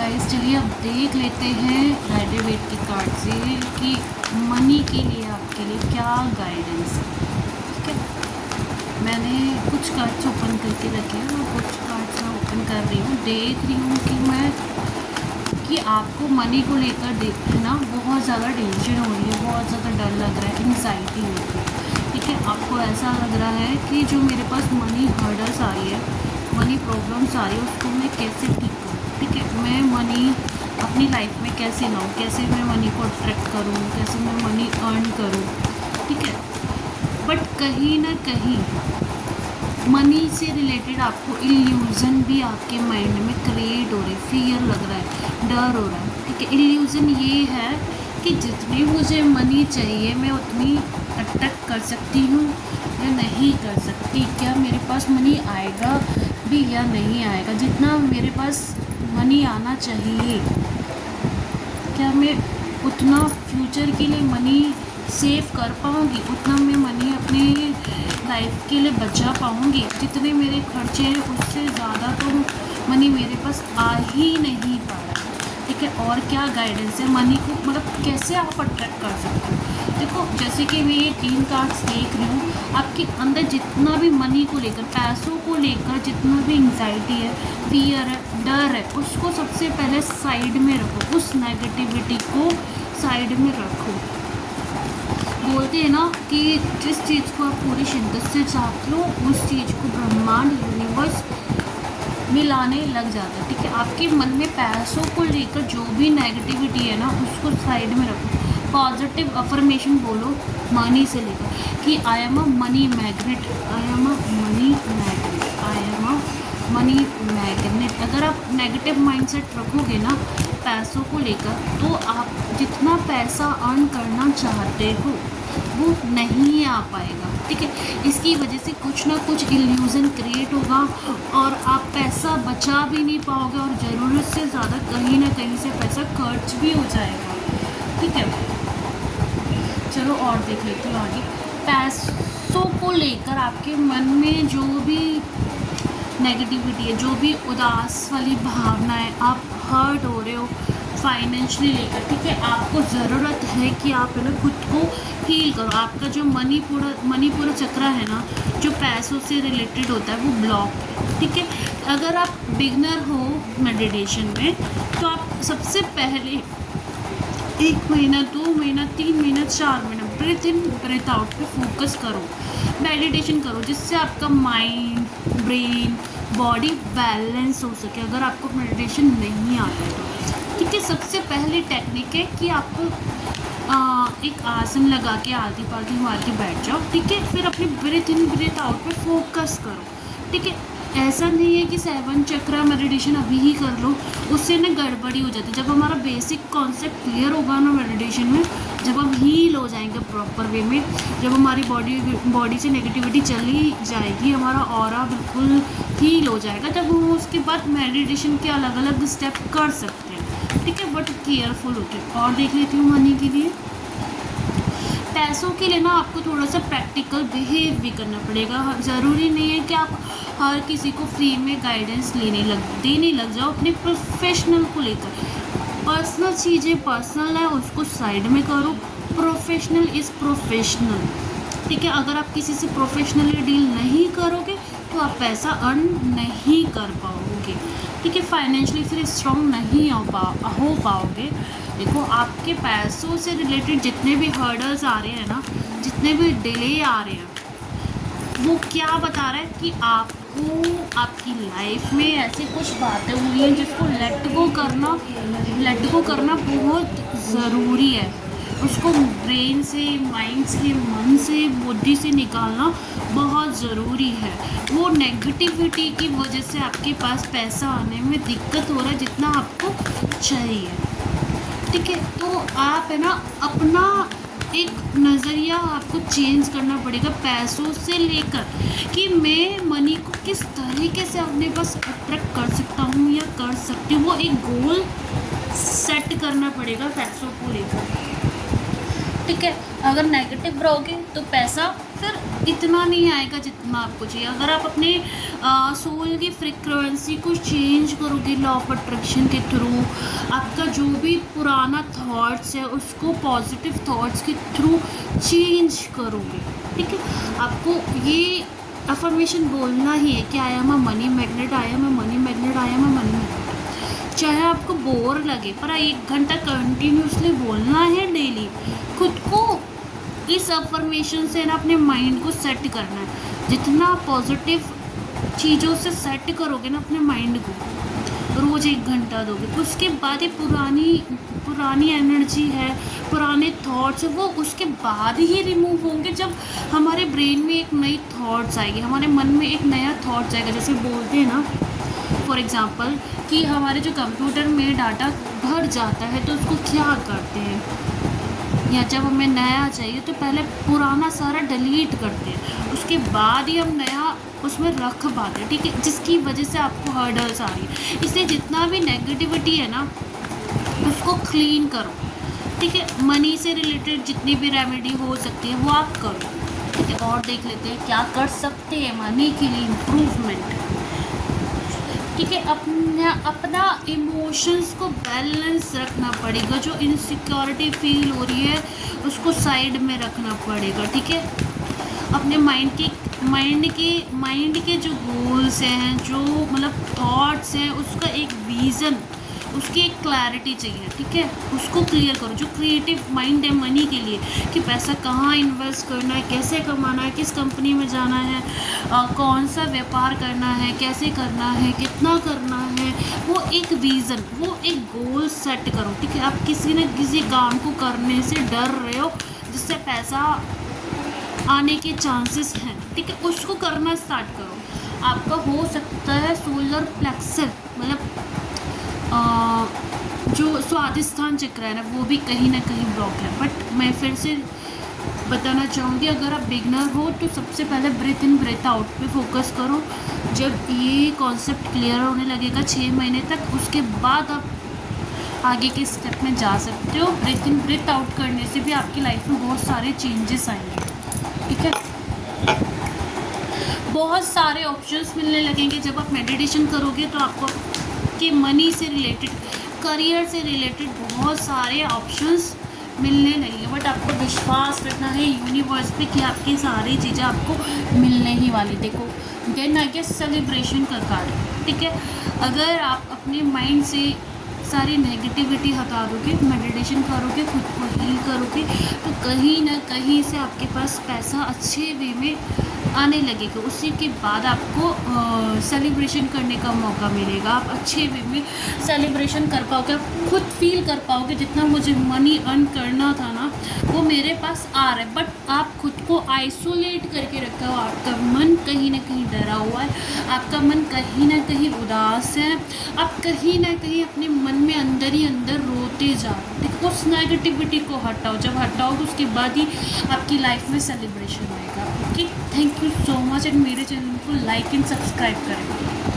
Guys चलिए अब देख लेते हैं राइडर वेट की कार्ड से कि मनी के लिए आपके लिए क्या गाइडेंस है। ठीक है, मैंने कुछ कार्ड्स ओपन करके रखे हैं और कुछ कार्ड्स मैं ओपन कर रही हूँ। देख रही हूँ कि आपको मनी को लेकर है ना बहुत ज़्यादा टेंशन हो रही है, बहुत ज़्यादा डर लग रहा है, एंग्जाइटी हो रही है। ठीक है, आपको ऐसा लग रहा है कि जो मेरे पास मनी हर्डल्स आ रही है, मनी प्रॉब्लम्स आ रही है, उसको मैं कैसे ठीक करूँ। ठीक है, मैं मनी अपनी लाइफ में कैसे लाऊँ, कैसे मैं मनी को अट्रैक्ट करूँ, कैसे मैं मनी अर्न करूँ। ठीक है, बट कहीं ना कहीं मनी से रिलेटेड आपको इल्यूज़न भी आपके माइंड में क्रिएट हो रहे, फियर लग रहा है, डर हो रहा है। ठीक है, इल्यूज़न ये है कि जितनी मुझे मनी चाहिए मैं उतनी अट्रैक्ट कर सकती हूँ या नहीं कर सकती, क्या मेरे पास मनी आएगा भी या नहीं आएगा, जितना मेरे पास मनी आना चाहिए क्या मैं उतना फ्यूचर के लिए मनी सेव कर पाऊँगी, उतना मैं मनी अपने लाइफ के लिए बचा पाऊँगी। जितने मेरे खर्चे हैं उससे ज़्यादा तो मनी मेरे पास आ ही नहीं पा रहा। ठीक है, और क्या गाइडेंस है मनी को, मतलब कैसे आप अट्रैक्ट कर सकते हो। देखो, जैसे कि मैं ये 3 कार्ड्स देख रही हूँ, आपके अंदर जितना भी मनी को लेकर, पैसों को लेकर जितना भी एंग्जाइटी है, फियर है, डर है, उसको सबसे पहले साइड में रखो, उस नेगेटिविटी को साइड में रखो। बोलते हैं ना कि जिस चीज़ को आप पूरी शिद्दत से चाहते हो उस चीज़ को ब्रह्मांड यूनिवर्स मिलाने लग जाता है। ठीक है, आपके मन में पैसों को लेकर जो भी नेगेटिविटी है ना उसको साइड में रखो, पॉजिटिव अफर्मेशन बोलो मनी से लेकर कि I am a money magnet, I am a money magnet, I am a money magnet. अगर आप नेगेटिव माइंडसेट रखोगे ना पैसों को लेकर तो आप जितना पैसा अर्न करना चाहते हो वो नहीं आ पाएगा। ठीक है, इसकी वजह से कुछ ना कुछ इल्यूज़न क्रिएट होगा और आप पैसा बचा भी नहीं पाओगे और ज़रूरत से ज़्यादा कहीं ना कहीं से पैसा खर्च भी हो जाएगा। ठीक है, चलो और देख लेते हो आगे। पैसों को लेकर आपके मन में जो भी नेगेटिविटी है, जो भी उदास वाली भावना है, आप हर्ट हो रहे हो फाइनेंशियली लेकर। ठीक है, आपको ज़रूरत है कि आप है ना खुद को हील करो। आपका जो मनी पूरा चक्रा है ना, जो पैसों से रिलेटेड होता है वो ब्लॉक है। ठीक है, अगर आप बिगनर हो मेडिटेशन में तो आप सबसे पहले 1 महीना, 2 महीना, 3 महीना, 4 महीना ब्रीथ इन ब्रीथ आउट पे फोकस करो, मेडिटेशन करो, जिससे आपका माइंड, ब्रेन, बॉडी बैलेंस हो सके। अगर आपको मेडिटेशन नहीं आता है तो ठीक है, सबसे पहली टेक्निक है कि आपको एक आसन लगा के आधी पालथी मार के बैठ जाओ। ठीक है, फिर अपने ब्रीथ इन ब्रीथ आउट पे फोकस करो। ठीक है, ऐसा नहीं है कि 7 चक्रा मेडिटेशन अभी ही कर लो, उससे ना गड़बड़ी हो जाती है। जब हमारा बेसिक कॉन्सेप्ट क्लियर होगा ना मेडिटेशन में, जब हम हील हो जाएंगे प्रॉपर वे में, जब हमारी बॉडी से नेगेटिविटी चली जाएगी, हमारा ऑरा बिल्कुल हील हो जाएगा, जब हम उसके बाद मेडिटेशन के अलग अलग स्टेप कर सकते हैं। ठीक है, बट केयरफुल होकर। और देख लेती हूँ मनी के लिए, पैसों के लिए ना आपको थोड़ा सा प्रैक्टिकल बिहेव भी करना पड़ेगा। ज़रूरी नहीं है कि आप हर किसी को फ्री में गाइडेंस देने लग जाओ। अपने प्रोफेशनल को लेकर, पर्सनल चीज़ें पर्सनल है उसको साइड में करो, प्रोफेशनल इज़ प्रोफेशनल। ठीक है, अगर आप किसी से प्रोफेशनली डील नहीं करोगे तो आप पैसा अर्न नहीं कर पाओगे। ठीक है, फाइनेंशियली फिर स्ट्रॉन्ग नहीं हो पाओगे। देखो, आपके पैसों से रिलेटेड जितने भी हर्डल्स आ रहे हैं ना, जितने भी डिले आ रहे हैं, वो क्या बता रहा है कि आपको आपकी लाइफ में ऐसी कुछ बातें हुई हैं जिसको लेट गो करना बहुत ज़रूरी है। उसको ब्रेन से, माइंड से, मन से, बुद्धि से निकालना बहुत ज़रूरी है। वो नेगेटिविटी की वजह से आपके पास पैसा आने में दिक्कत हो रहा है जितना आपको चाहिए। ठीक है, तो आप है ना अपना एक नज़रिया आपको चेंज करना पड़ेगा पैसों से लेकर, कि मैं मनी को किस तरीके से अपने पास अट्रैक्ट कर सकता हूँ या कर सकती हूँ। वो एक गोल सेट करना पड़ेगा पैसों को लेकर। ठीक है, अगर नेगेटिव रहोगे तो पैसा फिर इतना नहीं आएगा जितना आपको चाहिए। अगर आप अपने सोल की फ्रिक्वेंसी को चेंज करोगे लॉ ऑफ अट्रैक्शन के थ्रू, आपका जो भी पुराना थॉट्स है उसको पॉजिटिव थॉट्स के थ्रू चेंज करोगे, ठीक है। आपको ये अफर्मेशन बोलना ही है कि I am a money magnet, I am a money magnet, I am a money magnet. चाहे आपको बोर लगे पर 1 घंटा कंटिन्यूसली बोलना है डेली। खुद को इस अफर्मेशन से ना अपने माइंड को सेट करना है। जितना पॉजिटिव चीज़ों से सेट करोगे ना अपने माइंड को, रोज़ 1 घंटा दोगे, उसके बाद ये पुरानी एनर्जी है, पुराने थॉट्स है, वो उसके बाद ही रिमूव होंगे। जब हमारे ब्रेन में एक नई थॉट्स आएगी, हमारे मन में एक नया थॉट्स आएगा। जैसे बोलते हैं ना फॉर एग्ज़ाम्पल कि हमारे जो कंप्यूटर में डाटा भर जाता है तो उसको क्या करते हैं, या जब हमें नया चाहिए तो पहले पुराना सारा डिलीट करते हैं, उसके बाद ही हम नया उसमें रख पाते हैं, ठीक है। जिसकी वजह से आपको हर्डल्स आ रही है। इसलिए जितना भी नेगेटिविटी है ना उसको क्लीन करो, ठीक है। मनी से रिलेटेड जितनी भी रेमेडी हो सकती है वो आप करो, ठीक है। और देख लेते हैं क्या कर सकते हैं मनी के लिए इम्प्रूवमेंट, ठीक है। अपना इमोशंस को बैलेंस रखना पड़ेगा। जो इनसिक्योरिटी फील हो रही है उसको साइड में रखना पड़ेगा, ठीक है। अपने माइंड के जो गोल्स हैं, जो मतलब थॉट्स हैं, उसका एक विज़न, उसकी एक क्लैरिटी चाहिए, ठीक है। उसको क्लियर करो। जो क्रिएटिव माइंड है मनी के लिए कि पैसा कहाँ इन्वेस्ट करना है, कैसे कमाना है, किस कंपनी में जाना है, कौन सा व्यापार करना है, कैसे करना है, कितना करना है, वो एक विज़न, वो एक गोल सेट करो, ठीक है। आप किसी न किसी काम को करने से डर रहे हो जिससे पैसा आने के चांसेस हैं, ठीक है, उसको करना स्टार्ट करो। आपका हो सकता है सोलर प्लेक्सस मतलब जो स्वादिष्ठान चक्र है ना वो भी कहीं ना कहीं ब्लॉक है। बट मैं फिर से बताना चाहूँगी, अगर आप बिगनर हो तो सबसे पहले ब्रीथ इन ब्रीथ आउट पे फोकस करो। जब ये कॉन्सेप्ट क्लियर होने लगेगा 6 महीने तक, उसके बाद आप आगे के स्टेप में जा सकते हो। ब्रीथ इन ब्रीथ आउट करने से भी आपकी लाइफ में बहुत सारे चेंजेस आएंगे, ठीक है। बहुत सारे ऑप्शंस मिलने लगेंगे जब आप मेडिटेशन करोगे, तो आपको कि मनी से रिलेटेड, करियर से रिलेटेड बहुत सारे ऑप्शंस मिलने लगेंगे। बट आपको विश्वास रखना है यूनिवर्स पे कि आपकी सारी चीज़ें आपको मिलने ही वाली। देखो देन आई गेस सेलिब्रेशन का कार्ड, ठीक है। अगर आप अपने माइंड से सारी नेगेटिविटी हटा दोगे, मेडिटेशन करोगे, खुद को हील करोगे, तो कहीं ना कहीं से आपके पास पैसा अच्छे वे में आने लगेगा। उसी के बाद आपको सेलिब्रेशन करने का मौका मिलेगा। आप अच्छे वे में सेलिब्रेशन कर पाओगे, आप खुद फील कर पाओगे जितना मुझे मनी अर्न करना था ना वो मेरे पास आ रहा है। बट आप खुद को आइसोलेट करके रखा हो, आपका मन कहीं ना कहीं डरा हुआ है, आपका मन कहीं ना कहीं उदास है, आप कहीं ना कहीं अपने मन में अंदर ही अंदर रोते जा रहे हो। उस नेगेटिविटी को हटाओ, जब हटाओगे उसके बाद ही आपकी लाइफ में सेलिब्रेशन आएगा। Okay, thank you so much and मेरे चैनल को लाइक एंड सब्सक्राइब करें।